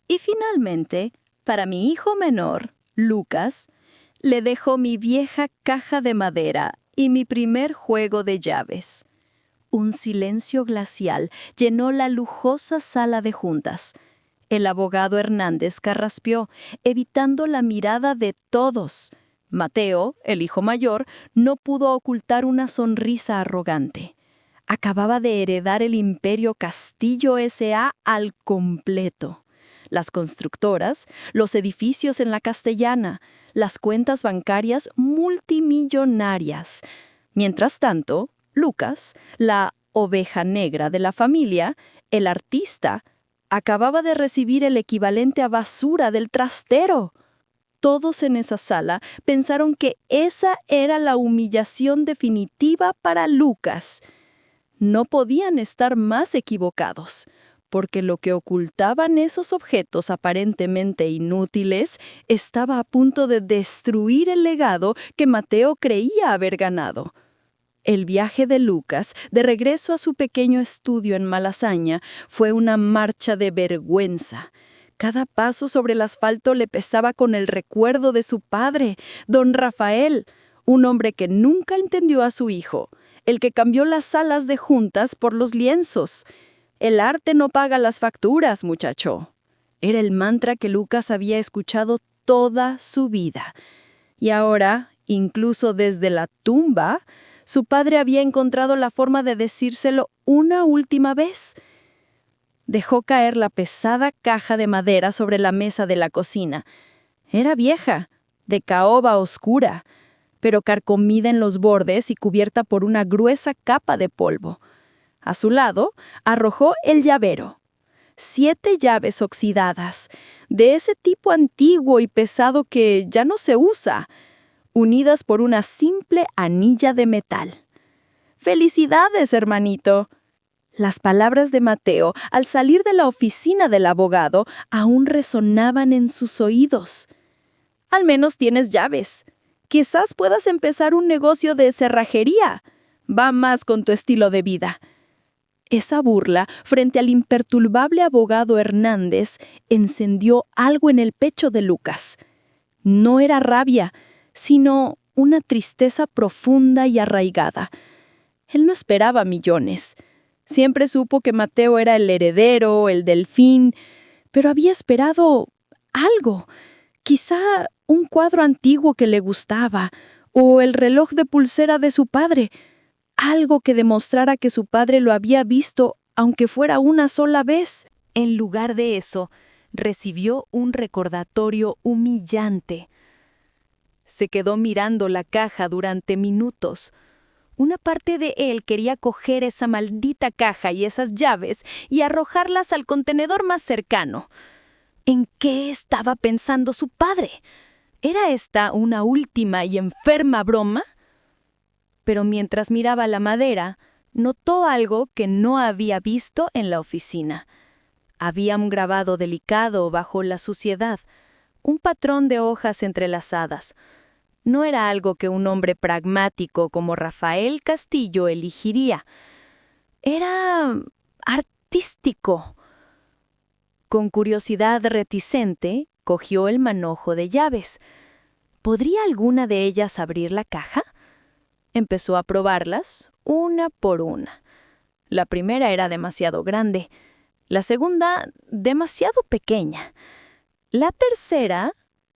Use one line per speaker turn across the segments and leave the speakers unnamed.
Y finalmente, para mi hijo menor, Lucas, le dejo mi vieja caja de madera y mi primer juego de llaves. Un silencio glacial llenó la lujosa sala de juntas. El abogado Hernández carraspeó, evitando la mirada de todos. Mateo, el hijo mayor, no pudo ocultar una sonrisa arrogante. Acababa de heredar el Imperio Castillo S.A. al completo. Las constructoras, los edificios en la Castellana, las cuentas bancarias multimillonarias. Mientras tanto, Lucas, la oveja negra de la familia, el artista, acababa de recibir el equivalente a basura del trastero. Todos en esa sala pensaron que esa era la humillación definitiva para Lucas. No podían estar más equivocados, porque lo que ocultaban esos objetos aparentemente inútiles estaba a punto de destruir el legado que Mateo creía haber ganado. El viaje de Lucas, de regreso a su pequeño estudio en Malasaña, fue una marcha de vergüenza. Cada paso sobre el asfalto le pesaba con el recuerdo de su padre, don Rafael, un hombre que nunca entendió a su hijo, el que cambió las salas de juntas por los lienzos. El arte no paga las facturas, muchacho. Era el mantra que Lucas había escuchado toda su vida. Y ahora, incluso desde la tumba, su padre había encontrado la forma de decírselo una última vez. Dejó caer la pesada caja de madera sobre la mesa de la cocina. Era vieja, de caoba oscura, pero carcomida en los bordes y cubierta por una gruesa capa de polvo. A su lado, arrojó el llavero. 7 llaves oxidadas, de ese tipo antiguo y pesado que ya no se usa, unidas por una simple anilla de metal. ¡Felicidades, hermanito! Las palabras de Mateo, al salir de la oficina del abogado, aún resonaban en sus oídos. Al menos tienes llaves. Quizás puedas empezar un negocio de cerrajería. Va más con tu estilo de vida. Esa burla, frente al imperturbable abogado Hernández, encendió algo en el pecho de Lucas. No era rabia, sino una tristeza profunda y arraigada. Él no esperaba millones. Siempre supo que Mateo era el heredero, el delfín, pero había esperado algo. Quizá un cuadro antiguo que le gustaba, o el reloj de pulsera de su padre. Algo que demostrara que su padre lo había visto, aunque fuera una sola vez. En lugar de eso, recibió un recordatorio humillante. Se quedó mirando la caja durante minutos. Una parte de él quería coger esa maldita caja y esas llaves y arrojarlas al contenedor más cercano. ¿En qué estaba pensando su padre? ¿Era esta una última y enferma broma? Pero mientras miraba la madera, notó algo que no había visto en la oficina. Había un grabado delicado bajo la suciedad, un patrón de hojas entrelazadas. No era algo que un hombre pragmático como Rafael Castillo elegiría. Era artístico. Con curiosidad reticente, cogió el manojo de llaves. ¿Podría alguna de ellas abrir la caja? Empezó a probarlas, una por una. La primera era demasiado grande, la segunda demasiado pequeña. La tercera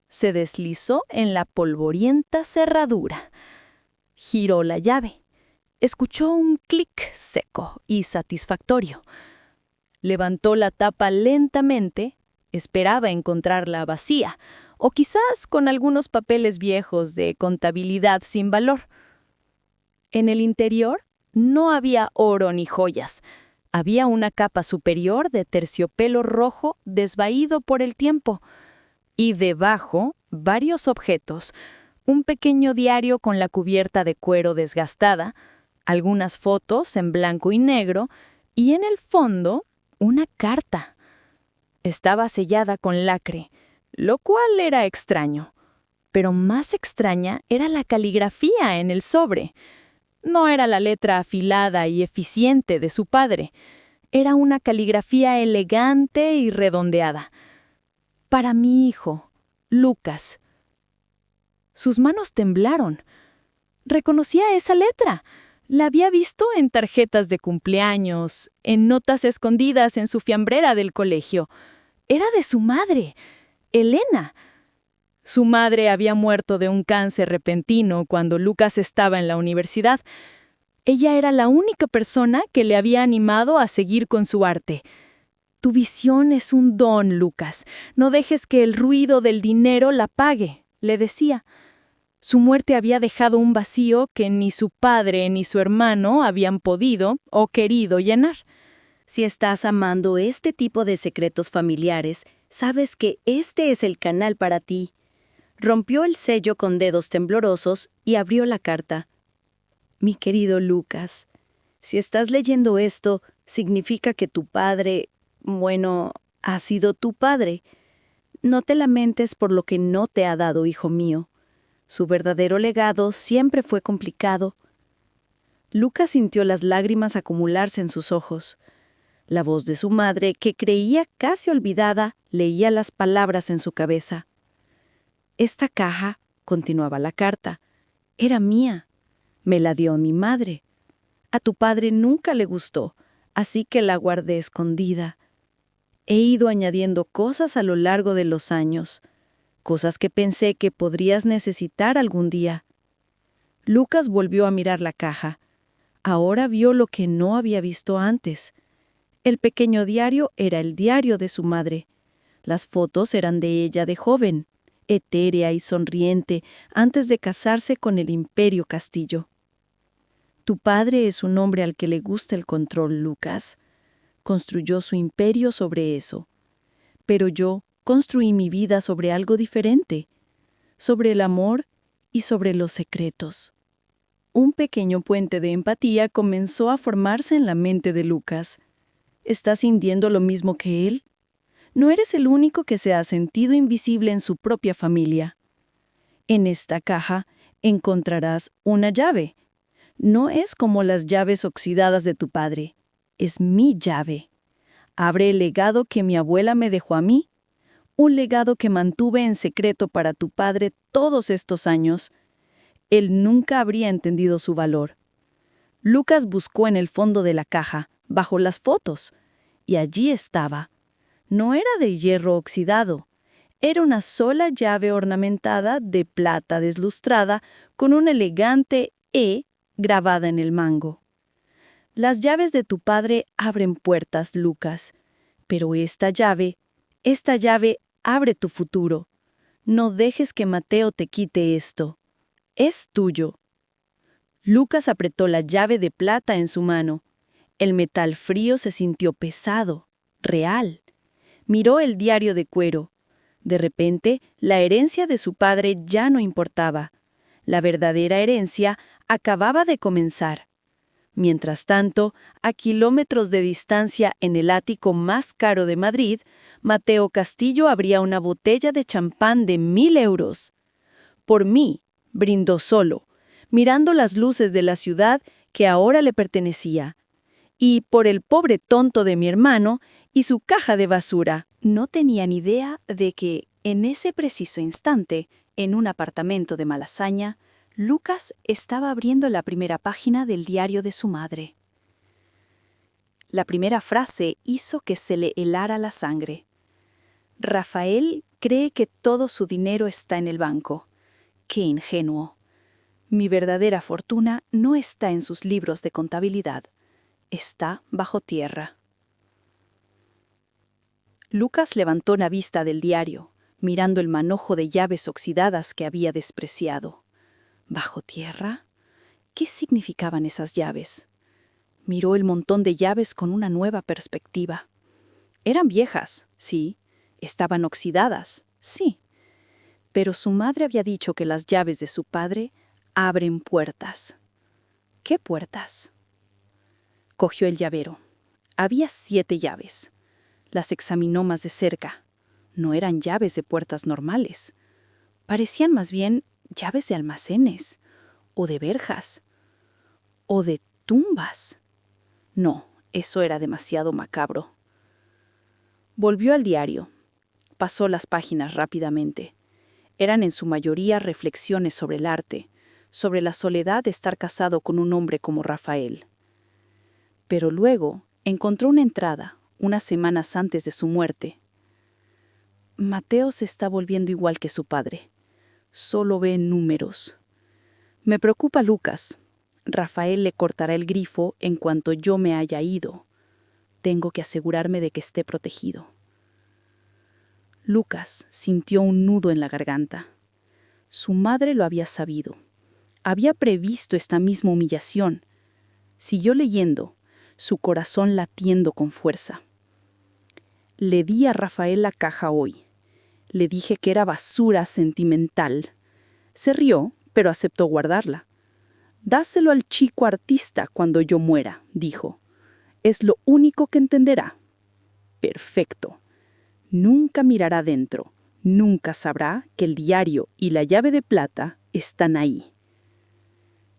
se deslizó en la polvorienta cerradura. Giró la llave. Escuchó un clic seco y satisfactorio. Levantó la tapa lentamente, esperaba encontrarla vacía, o quizás con algunos papeles viejos de contabilidad sin valor. En el interior no había oro ni joyas. Había una capa superior de terciopelo rojo desvaído por el tiempo. Y debajo, varios objetos. Un pequeño diario con la cubierta de cuero desgastada, algunas fotos en blanco y negro, y en el fondo, una carta. Estaba sellada con lacre, lo cual era extraño. Pero más extraña era la caligrafía en el sobre. No era la letra afilada y eficiente de su padre. Era una caligrafía elegante y redondeada. Para mi hijo, Lucas. Sus manos temblaron. Reconocía esa letra. La había visto en tarjetas de cumpleaños, en notas escondidas en su fiambrera del colegio. Era de su madre, Elena. Su madre había muerto de un cáncer repentino cuando Lucas estaba en la universidad. Ella era la única persona que le había animado a seguir con su arte. Tu visión es un don, Lucas. No dejes que el ruido del dinero la apague, le decía. Su muerte había dejado un vacío que ni su padre ni su hermano habían podido o querido llenar.
Si estás amando este tipo de secretos familiares, sabes que este es el canal para ti. Rompió el sello con dedos temblorosos y abrió la carta. Mi querido Lucas, si estás leyendo esto, significa que tu padre, ha sido tu padre. No te lamentes por lo que no te ha dado, hijo mío. Su verdadero legado siempre fue complicado. Lucas sintió las lágrimas acumularse en sus ojos. La voz de su madre, que creía casi olvidada, leía las palabras en su cabeza. Esta caja, continuaba la carta, era mía. Me la dio mi madre. A tu padre nunca le gustó, así que la guardé escondida. He ido añadiendo cosas a lo largo de los años, cosas que pensé que podrías necesitar algún día. Lucas volvió a mirar la caja. Ahora vio lo que no había visto antes. El pequeño diario era el diario de su madre. Las fotos eran de ella de joven, etérea y sonriente, antes de casarse con el Imperio Castillo. Tu padre es un hombre al que le gusta el control, Lucas. Construyó su imperio sobre eso. Pero yo construí mi vida sobre algo diferente, sobre el amor y sobre los secretos. Un pequeño puente de empatía comenzó a formarse en la mente de Lucas. ¿Estás sintiendo lo mismo que él? No eres el único que se ha sentido invisible en su propia familia. En esta caja encontrarás una llave. No es como las llaves oxidadas de tu padre. Es mi llave. Abre el legado que mi abuela me dejó a mí. Un legado que mantuve en secreto para tu padre todos estos años. Él nunca habría entendido su valor. Lucas buscó en el fondo de la caja, bajo las fotos, y allí estaba. No era de hierro oxidado. Era una sola llave ornamentada de plata deslustrada con una elegante E grabada en el mango. Las llaves de tu padre abren puertas, Lucas, pero esta llave abre tu futuro. No dejes que Mateo te quite esto. Es tuyo. Lucas apretó la llave de plata en su mano. El metal frío se sintió pesado, real. Miró el diario de cuero. De repente, la herencia de su padre ya no importaba. La verdadera herencia acababa de comenzar. Mientras tanto, a kilómetros de distancia en el ático más caro de Madrid, Mateo Castillo abría una botella de champán de 1.000 euros. Por mí, brindó solo, mirando las luces de la ciudad que ahora le pertenecía. Y por el pobre tonto de mi hermano y su caja de basura.
No tenía ni idea de que, en ese preciso instante, en un apartamento de Malasaña, Lucas estaba abriendo la primera página del diario de su madre. La primera frase hizo que se le helara la sangre. Rafael cree que todo su dinero está en el banco. ¡Qué ingenuo! Mi verdadera fortuna no está en sus libros de contabilidad. Está bajo tierra. Lucas levantó la vista del diario, mirando el manojo de llaves oxidadas que había despreciado. ¿Bajo tierra? ¿Qué significaban esas llaves? Miró el montón de llaves con una nueva perspectiva. Eran viejas, sí. Estaban oxidadas, sí. Pero su madre había dicho que las llaves de su padre abren puertas. ¿Qué puertas? Cogió el llavero. Había 7 llaves. Las examinó más de cerca. No eran llaves de puertas normales. Parecían más bien llaves de almacenes, o de verjas, o de tumbas. No, eso era demasiado macabro. Volvió al diario.
pasó las páginas rápidamente. Eran en su mayoría reflexiones sobre el arte, sobre la soledad de estar casado con un hombre como Rafael. Pero luego encontró una entrada, unas semanas antes de su muerte. Mateo se está volviendo igual que su padre. Solo ve números. Me preocupa Lucas. Rafael le cortará el grifo en cuanto yo me haya ido. Tengo que asegurarme de que esté protegido. Lucas sintió un nudo en la garganta. Su madre lo había sabido. Había previsto esta misma humillación. Siguió leyendo, su corazón latiendo con fuerza. Le di a Rafael la caja hoy. Le dije que era basura sentimental. Se rió, pero aceptó guardarla. Dáselo al chico artista cuando yo muera, dijo. Es lo único que entenderá. Perfecto. Nunca mirará dentro. Nunca sabrá que el diario y la llave de plata están ahí.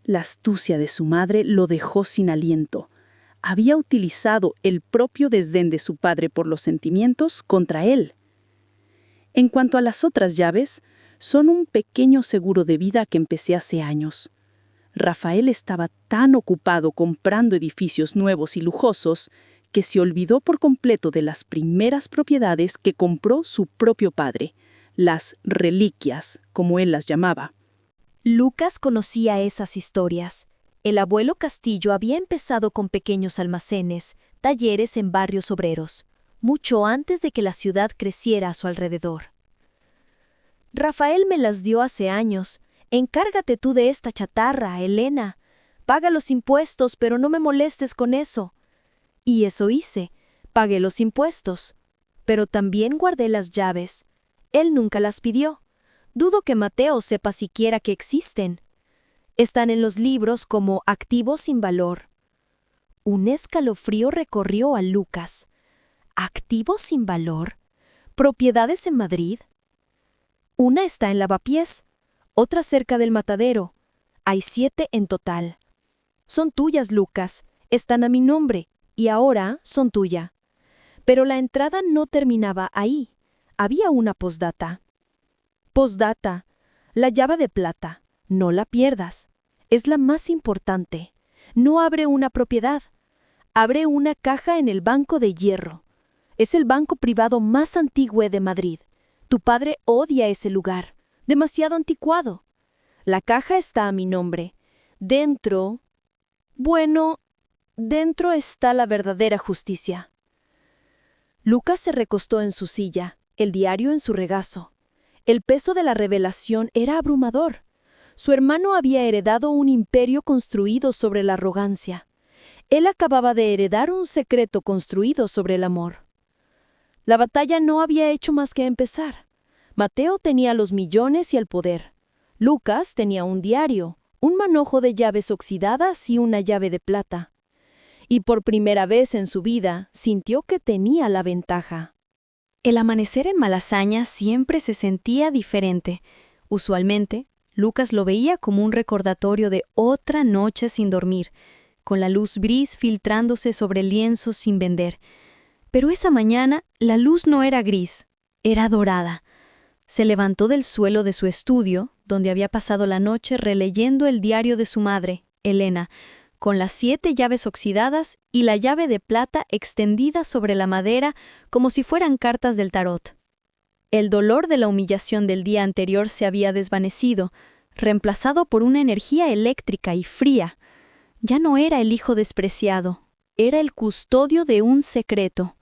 La astucia de su madre lo dejó sin aliento. Había utilizado el propio desdén de su padre por los sentimientos contra él. En cuanto a las otras llaves, son un pequeño seguro de vida que empecé hace años. Rafael estaba tan ocupado comprando edificios nuevos y lujosos que se olvidó por completo de las primeras propiedades que compró su propio padre, las reliquias, como él las llamaba.
Lucas conocía esas historias. El abuelo Castillo había empezado con pequeños almacenes, talleres en barrios obreros, mucho antes de que la ciudad creciera a su alrededor. Rafael me las dio hace años. Encárgate tú de esta chatarra, Elena. Paga los impuestos, pero no me molestes con eso. Y eso hice. Pagué los impuestos. Pero también guardé las llaves. Él nunca las pidió. Dudo que Mateo sepa siquiera que existen. Están en los libros como activos sin valor. Un escalofrío recorrió a Lucas. ¿Activos sin valor? ¿Propiedades en Madrid? Una está en Lavapiés, otra cerca del matadero. Hay 7 en total. Son tuyas, Lucas. Están a mi nombre y ahora son tuya. Pero la entrada no terminaba ahí. Había una postdata. Postdata. La llave de plata. No la pierdas. Es la más importante. No abre una propiedad. Abre una caja en el Banco de Hierro. Es el banco privado más antiguo de Madrid. Tu padre odia ese lugar. Demasiado anticuado. La caja está a mi nombre. Dentro está la verdadera justicia. Lucas se recostó en su silla, el diario en su regazo. El peso de la revelación era abrumador. Su hermano había heredado un imperio construido sobre la arrogancia. Él acababa de heredar un secreto construido sobre el amor. La batalla no había hecho más que empezar. Mateo tenía los millones y el poder. Lucas tenía un diario, un manojo de llaves oxidadas y una llave de plata. Y por primera vez en su vida sintió que tenía la ventaja.
El amanecer en Malasaña siempre se sentía diferente. Usualmente, Lucas lo veía como un recordatorio de otra noche sin dormir, con la luz gris filtrándose sobre el lienzo sin vender. Pero esa mañana la luz no era gris, era dorada. Se levantó del suelo de su estudio, donde había pasado la noche releyendo el diario de su madre, Elena, con las 7 llaves oxidadas y la llave de plata extendida sobre la madera como si fueran cartas del tarot. El dolor de la humillación del día anterior se había desvanecido, reemplazado por una energía eléctrica y fría. Ya no era el hijo despreciado, era el custodio de un secreto.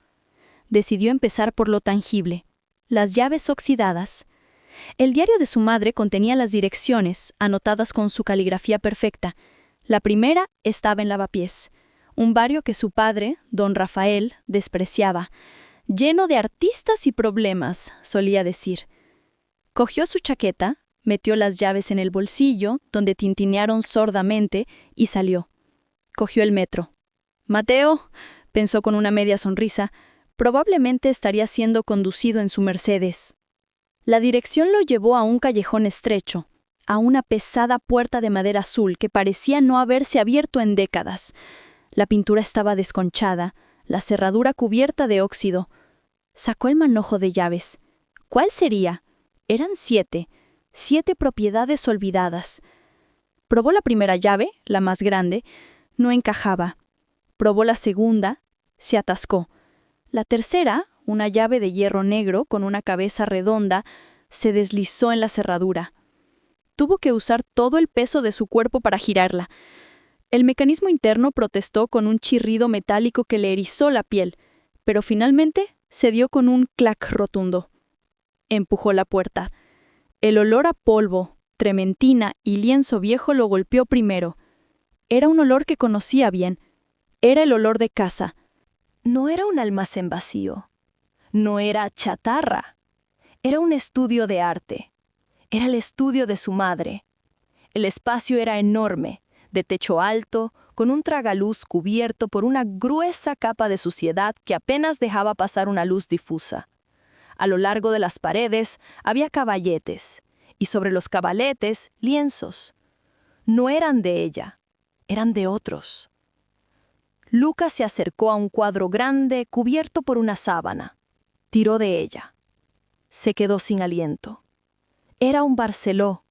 Decidió empezar por lo tangible, las llaves oxidadas. El diario de su madre contenía las direcciones, anotadas con su caligrafía perfecta. La primera estaba en Lavapiés, un barrio que su padre, don Rafael, despreciaba. Lleno de artistas y problemas, solía decir. Cogió su chaqueta, metió las llaves en el bolsillo, donde tintinearon sordamente, y salió. Cogió el metro. Mateo, pensó con una media sonrisa, probablemente estaría siendo conducido en su Mercedes. La dirección lo llevó a un callejón estrecho, a una pesada puerta de madera azul que parecía no haberse abierto en décadas. La pintura estaba desconchada, la cerradura cubierta de óxido. Sacó el manojo de llaves. ¿Cuál sería? Eran 7 propiedades olvidadas. Probó la primera llave, la más grande, no encajaba. Probó la segunda, se atascó. La tercera, una llave de hierro negro con una cabeza redonda, se deslizó en la cerradura. Tuvo que usar todo el peso de su cuerpo para girarla. El mecanismo interno protestó con un chirrido metálico que le erizó la piel, pero finalmente cedió con un clac rotundo. Empujó la puerta. El olor a polvo, trementina y lienzo viejo lo golpeó primero. Era un olor que conocía bien. Era el olor de casa.
No era un almacén vacío. No era chatarra. Era un estudio de arte. Era el estudio de su madre. El espacio era enorme, de techo alto, con un tragaluz cubierto por una gruesa capa de suciedad que apenas dejaba pasar una luz difusa. A lo largo de las paredes había caballetes, y sobre los cabaletes, lienzos. No eran de ella, eran de otros. Lucas se acercó a un cuadro grande cubierto por una sábana. Tiró de ella. Se quedó sin aliento. Era un Barceló.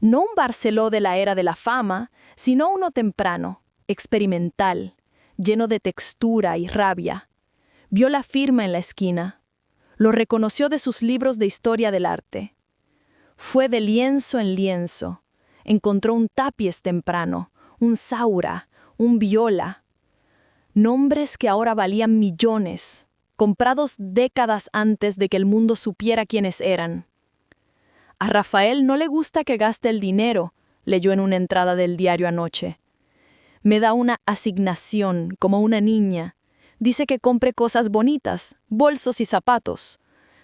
No un Barceló de la era de la fama, sino uno temprano, experimental, lleno de textura y rabia. Vio la firma en la esquina. Lo reconoció de sus libros de historia del arte. Fue de lienzo en lienzo. Encontró un Tapies temprano, un Saura, un Viola. Nombres que ahora valían millones, comprados décadas antes de que el mundo supiera quiénes eran. A Rafael no le gusta que gaste el dinero, leyó en una entrada del diario anoche. Me da una asignación, como una niña. Dice que compre cosas bonitas, bolsos y zapatos.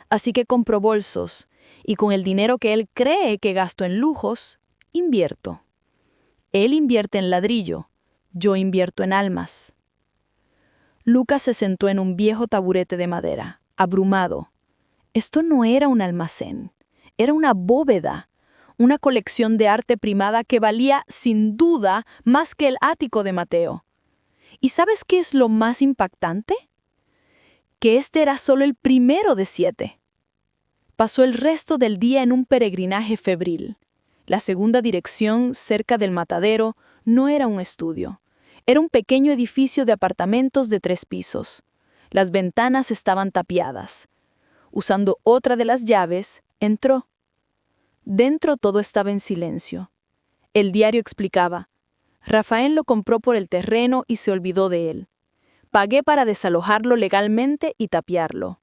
Así que compro bolsos, y con el dinero que él cree que gasto en lujos, invierto. Él invierte en ladrillo, yo invierto en almas. Lucas se sentó en un viejo taburete de madera, abrumado. Esto no era un almacén, era una bóveda, una colección de arte primada que valía sin duda más que el ático de Mateo. ¿Y sabes qué es lo más impactante? Que este era solo el primero de 7. Pasó el resto del día en un peregrinaje febril. La segunda dirección, cerca del matadero, no era un estudio. Era un pequeño edificio de apartamentos de 3 pisos. Las ventanas estaban tapiadas. Usando otra de las llaves, entró. Dentro todo estaba en silencio. El diario explicaba: Rafael lo compró por el terreno y se olvidó de él. Pagué para desalojarlo legalmente y tapiarlo.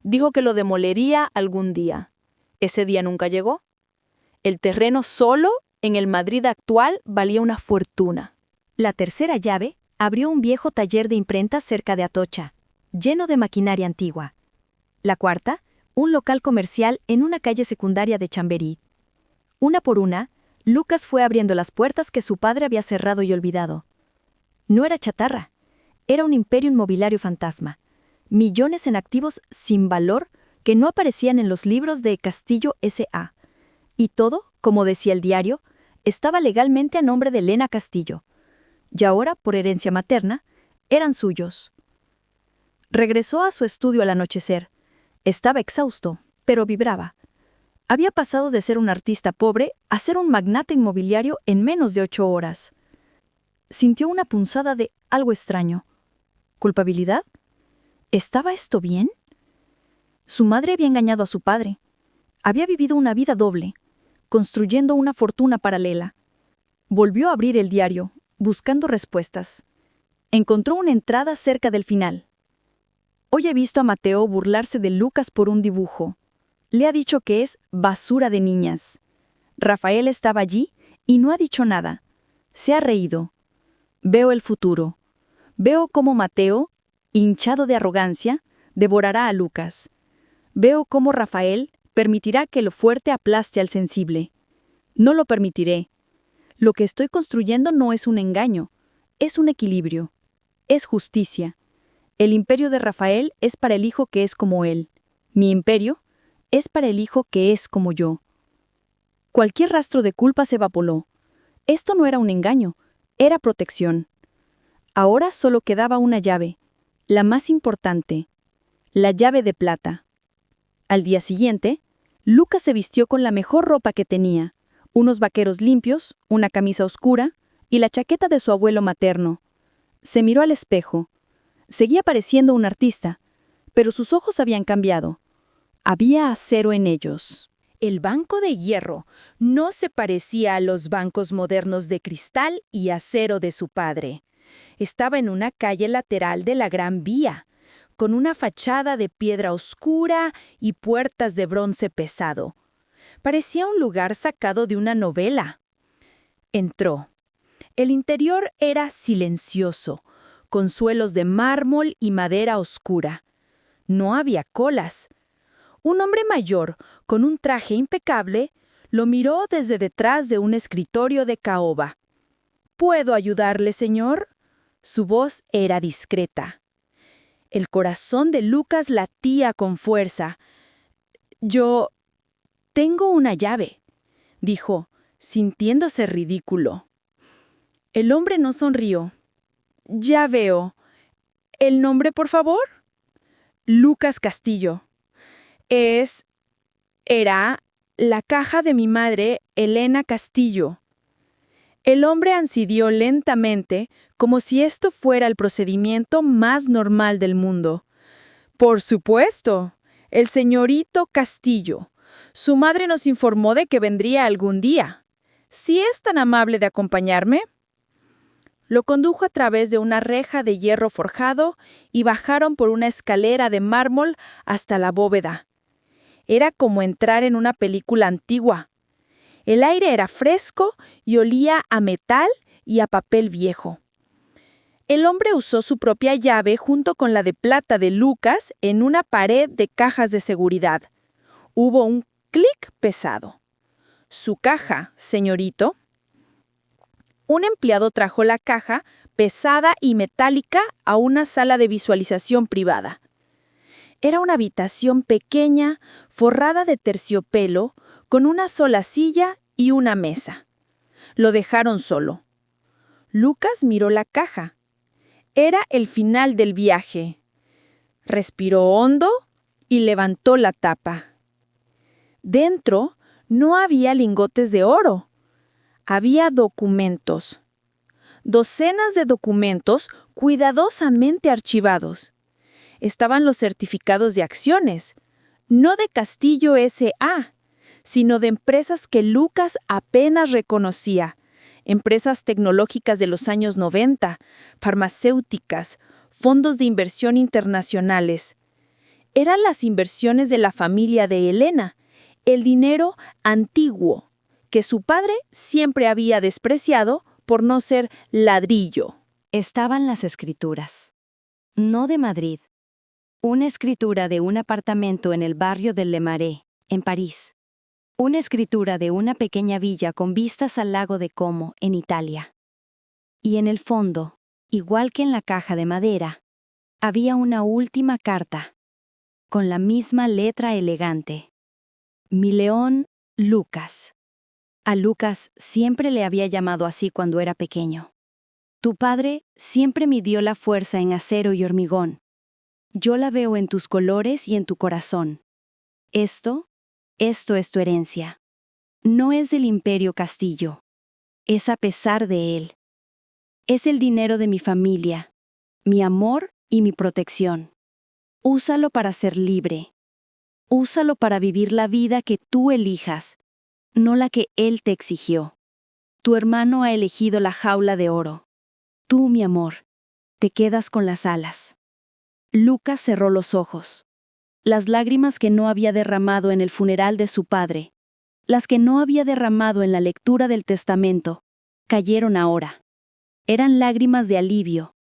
Dijo que lo demolería algún día. Ese día nunca llegó. El terreno solo, en el Madrid actual, valía una fortuna.
La tercera llave abrió un viejo taller de imprenta cerca de Atocha, lleno de maquinaria antigua. La cuarta, un local comercial en una calle secundaria de Chamberí. Una por una, Lucas fue abriendo las puertas que su padre había cerrado y olvidado. No era chatarra, era un imperio inmobiliario fantasma. Millones en activos sin valor que no aparecían en los libros de Castillo S.A. Y todo, como decía el diario, estaba legalmente a nombre de Elena Castillo. Y ahora, por herencia materna, eran suyos. Regresó a su estudio al anochecer. Estaba exhausto, pero vibraba. Había pasado de ser un artista pobre a ser un magnate inmobiliario en menos de 8 horas. Sintió una punzada de algo extraño. ¿Culpabilidad? ¿Estaba esto bien? Su madre había engañado a su padre. Había vivido una vida doble, construyendo una fortuna paralela. Volvió a abrir el diario, buscando respuestas. Encontró una entrada cerca del final. Hoy he visto a Mateo burlarse de Lucas por un dibujo. Le ha dicho que es basura de niñas. Rafael estaba allí y no ha dicho nada. Se ha reído. Veo el futuro. Veo cómo Mateo, hinchado de arrogancia, devorará a Lucas. Veo cómo Rafael permitirá que lo fuerte aplaste al sensible. No lo permitiré. Lo que estoy construyendo no es un engaño, es un equilibrio, es justicia. El imperio de Rafael es para el hijo que es como él. Mi imperio es para el hijo que es como yo. Cualquier rastro de culpa se evaporó. Esto no era un engaño, era protección. Ahora solo quedaba una llave, la más importante, la llave de plata.
Al día siguiente, Lucas se vistió con la mejor ropa que tenía, unos vaqueros limpios, una camisa oscura y la chaqueta de su abuelo materno. Se miró al espejo. Seguía pareciendo un artista, pero sus ojos habían cambiado. Había acero en ellos. El banco de hierro no se parecía a los bancos modernos de cristal y acero de su padre. Estaba en una calle lateral de la Gran Vía, con una fachada de piedra oscura y puertas de bronce pesado. Parecía un lugar sacado de una novela. Entró. El interior era silencioso, con suelos de mármol y madera oscura. No había colas. Un hombre mayor, con un traje impecable, lo miró desde detrás de un escritorio de caoba. ¿Puedo ayudarle, señor? Su voz era discreta. El corazón de Lucas latía con fuerza. Yo tengo una llave, dijo, sintiéndose ridículo. El hombre no sonrió. Ya veo. ¿El nombre, por favor? Lucas Castillo. Era la caja de mi madre, Elena Castillo. El hombre ancidió lentamente, como si esto fuera el procedimiento más normal del mundo. Por supuesto, el señorito Castillo. Su madre nos informó de que vendría algún día. ¿Si es tan amable de acompañarme? Lo condujo a través de una reja de hierro forjado y bajaron por una escalera de mármol hasta la bóveda. Era como entrar en una película antigua. El aire era fresco y olía a metal y a papel viejo. El hombre usó su propia llave junto con la de plata de Lucas en una pared de cajas de seguridad. Hubo un clic pesado. «Su caja, señorito». Un empleado trajo la caja, pesada y metálica, a una sala de visualización privada. Era una habitación pequeña, forrada de terciopelo, con una sola silla y una mesa. Lo dejaron solo. Lucas miró la caja. Era el final del viaje. Respiró hondo y levantó la tapa. Dentro no había lingotes de oro. Había documentos. Docenas de documentos cuidadosamente archivados. Estaban los certificados de acciones, no de Castillo S.A., sino de empresas que Lucas apenas reconocía, empresas tecnológicas de los años 90, farmacéuticas, fondos de inversión internacionales. Eran las inversiones de la familia de Elena, el dinero antiguo, que su padre siempre había despreciado por no ser ladrillo.
Estaban las escrituras. No de Madrid. Una escritura de un apartamento en el barrio del Le Marais, en París. Una escritura de una pequeña villa con vistas al lago de Como, en Italia. Y en el fondo, igual que en la caja de madera, había una última carta, con la misma letra elegante. Mi león, Lucas. A Lucas siempre le había llamado así cuando era pequeño. Tu padre siempre midió la fuerza en acero y hormigón. Yo la veo en tus colores y en tu corazón. Esto es tu herencia. No es del Imperio Castillo. Es a pesar de él. Es el dinero de mi familia, mi amor y mi protección. Úsalo para ser libre. Úsalo para vivir la vida que tú elijas, no la que él te exigió. Tu hermano ha elegido la jaula de oro. Tú, mi amor, te quedas con las alas. Lucas cerró los ojos. Las lágrimas que no había derramado en el funeral de su padre, las que no había derramado en la lectura del testamento, cayeron ahora. Eran lágrimas de alivio,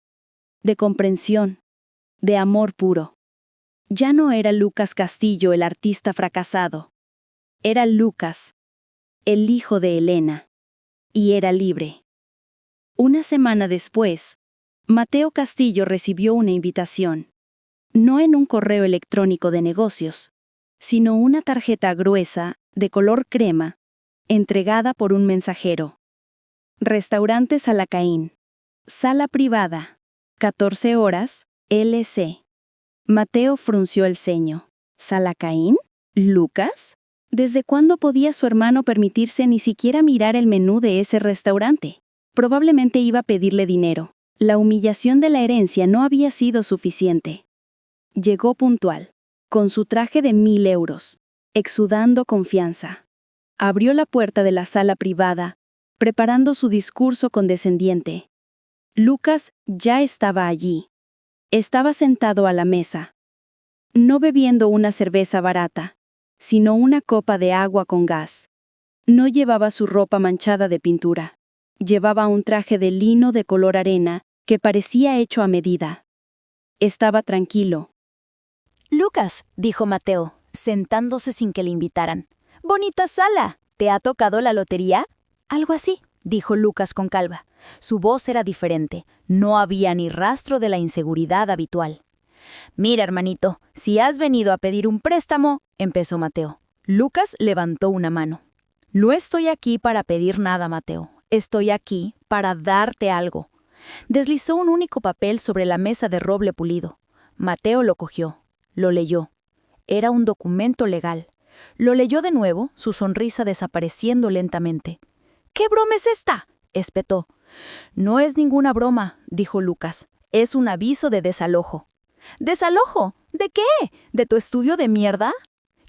de comprensión, de amor puro. Ya no era Lucas Castillo el artista fracasado. Era Lucas, el hijo de Elena, y era libre. Una semana después, Mateo Castillo recibió una invitación. No en un correo electrónico de negocios, sino una tarjeta gruesa, de color crema, entregada por un mensajero. Restaurante Salacaín. Sala privada. 14 horas, LC. Mateo frunció el ceño. ¿Salacaín?
¿Lucas? ¿Desde cuándo podía su hermano permitirse ni siquiera mirar el menú de ese restaurante? Probablemente iba a pedirle dinero. La humillación de la herencia no había sido suficiente. Llegó puntual, con su traje de 1.000 euros, exudando confianza. Abrió la puerta de la sala privada, preparando su discurso condescendiente. Lucas ya estaba allí. Estaba sentado a la mesa, no bebiendo una cerveza barata, sino una copa de agua con gas. No llevaba su ropa manchada de pintura. Llevaba un traje de lino de color arena que parecía hecho a medida. Estaba tranquilo.
Lucas, dijo Mateo, sentándose sin que le invitaran. «Bonita sala. ¿Te ha tocado la lotería?» «Algo así», dijo Lucas con calma. Su voz era diferente. No había ni rastro de la inseguridad habitual. «Mira, hermanito, si has venido a pedir un préstamo», empezó Mateo. Lucas levantó una mano. «No estoy aquí para pedir nada, Mateo. Estoy aquí para darte algo». Deslizó un único papel sobre la mesa de roble pulido. Mateo lo cogió. Lo leyó. Era un documento legal. Lo leyó de nuevo, su sonrisa desapareciendo lentamente. «¿Qué broma es esta?», espetó. «No es ninguna broma», dijo Lucas. «Es un aviso de desalojo». «¿Desalojo? ¿De qué? ¿De tu estudio de mierda?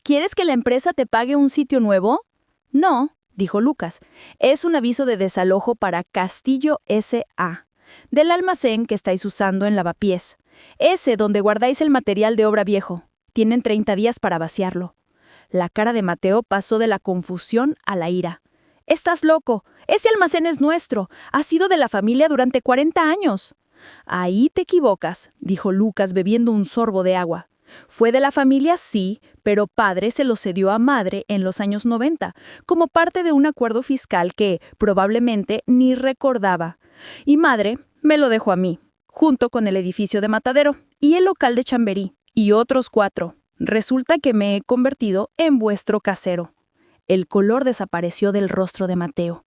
¿Quieres que la empresa te pague un sitio nuevo?» «No», dijo Lucas. «Es un aviso de desalojo para Castillo S.A., del almacén que estáis usando en Lavapiés. Ese donde guardáis el material de obra viejo. Tienen 30 días para vaciarlo». La cara de Mateo pasó de la confusión a la ira. «¡Estás loco! Ese almacén es nuestro. Ha sido de la familia durante 40 años». «Ahí te equivocas», dijo Lucas bebiendo un sorbo de agua. «Fue de la familia, sí, pero padre se lo cedió a madre en los años 90, como parte de un acuerdo fiscal que, probablemente, ni recordaba. Y madre me lo dejó a mí, junto con el edificio de Matadero y el local de Chamberí, y otros 4. Resulta que me he convertido en vuestro casero». El color desapareció del rostro de Mateo.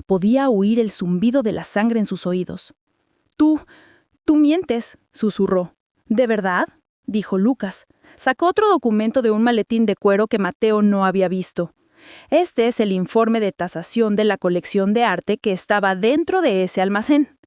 Podía oír el zumbido de la sangre en sus oídos. Tú mientes», susurró. «¿De verdad?», dijo Lucas. Sacó otro documento de un maletín de cuero que Mateo no había visto. «Este es el informe de tasación de la colección de arte que estaba dentro de ese almacén.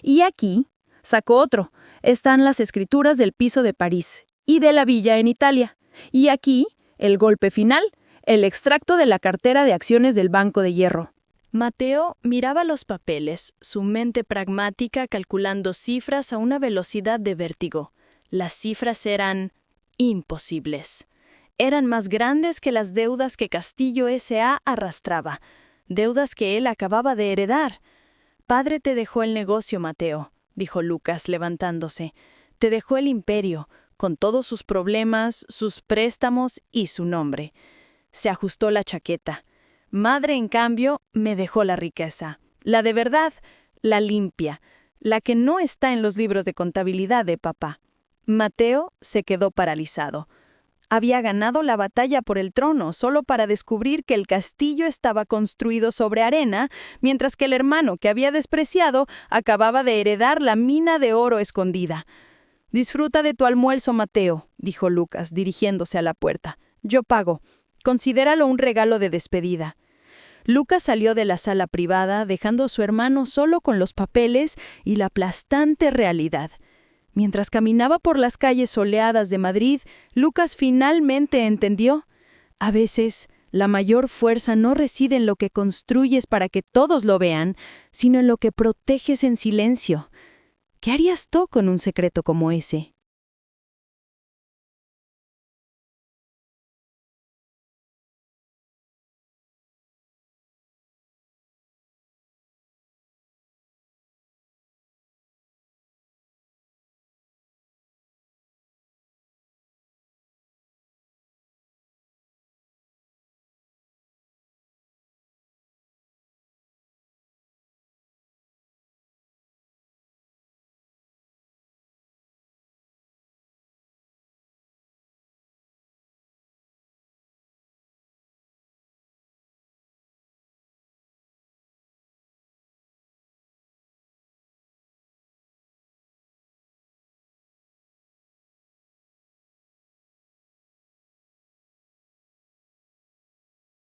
Y aquí», sacó otro, «están las escrituras del piso de París y de la villa en Italia. Y aquí, el golpe final, el extracto de la cartera de acciones del Banco de Hierro». Mateo miraba los papeles, su mente pragmática calculando cifras a una velocidad de vértigo. Las cifras eran imposibles. Eran más grandes que las deudas que Castillo S.A. arrastraba, deudas que él acababa de heredar. «Padre te dejó el negocio, Mateo», dijo Lucas levantándose. «Te dejó el imperio, con todos sus problemas, sus préstamos y su nombre». Se ajustó la chaqueta. «Madre, en cambio, me dejó la riqueza, la de verdad, la limpia, la que no está en los libros de contabilidad de papá». Mateo se quedó paralizado. Había ganado la batalla por el trono solo para descubrir que el castillo estaba construido sobre arena, mientras que el hermano que había despreciado acababa de heredar la mina de oro escondida. «Disfruta de tu almuerzo, Mateo», dijo Lucas, dirigiéndose a la puerta. «Yo pago. Considéralo un regalo de despedida». Lucas salió de la sala privada, dejando a su hermano solo con los papeles y la aplastante realidad. Mientras caminaba por las calles soleadas de Madrid, Lucas finalmente entendió. A veces, la mayor fuerza no reside en lo que construyes para que todos lo vean, sino en lo que proteges en silencio. ¿Qué harías tú con un secreto como ese?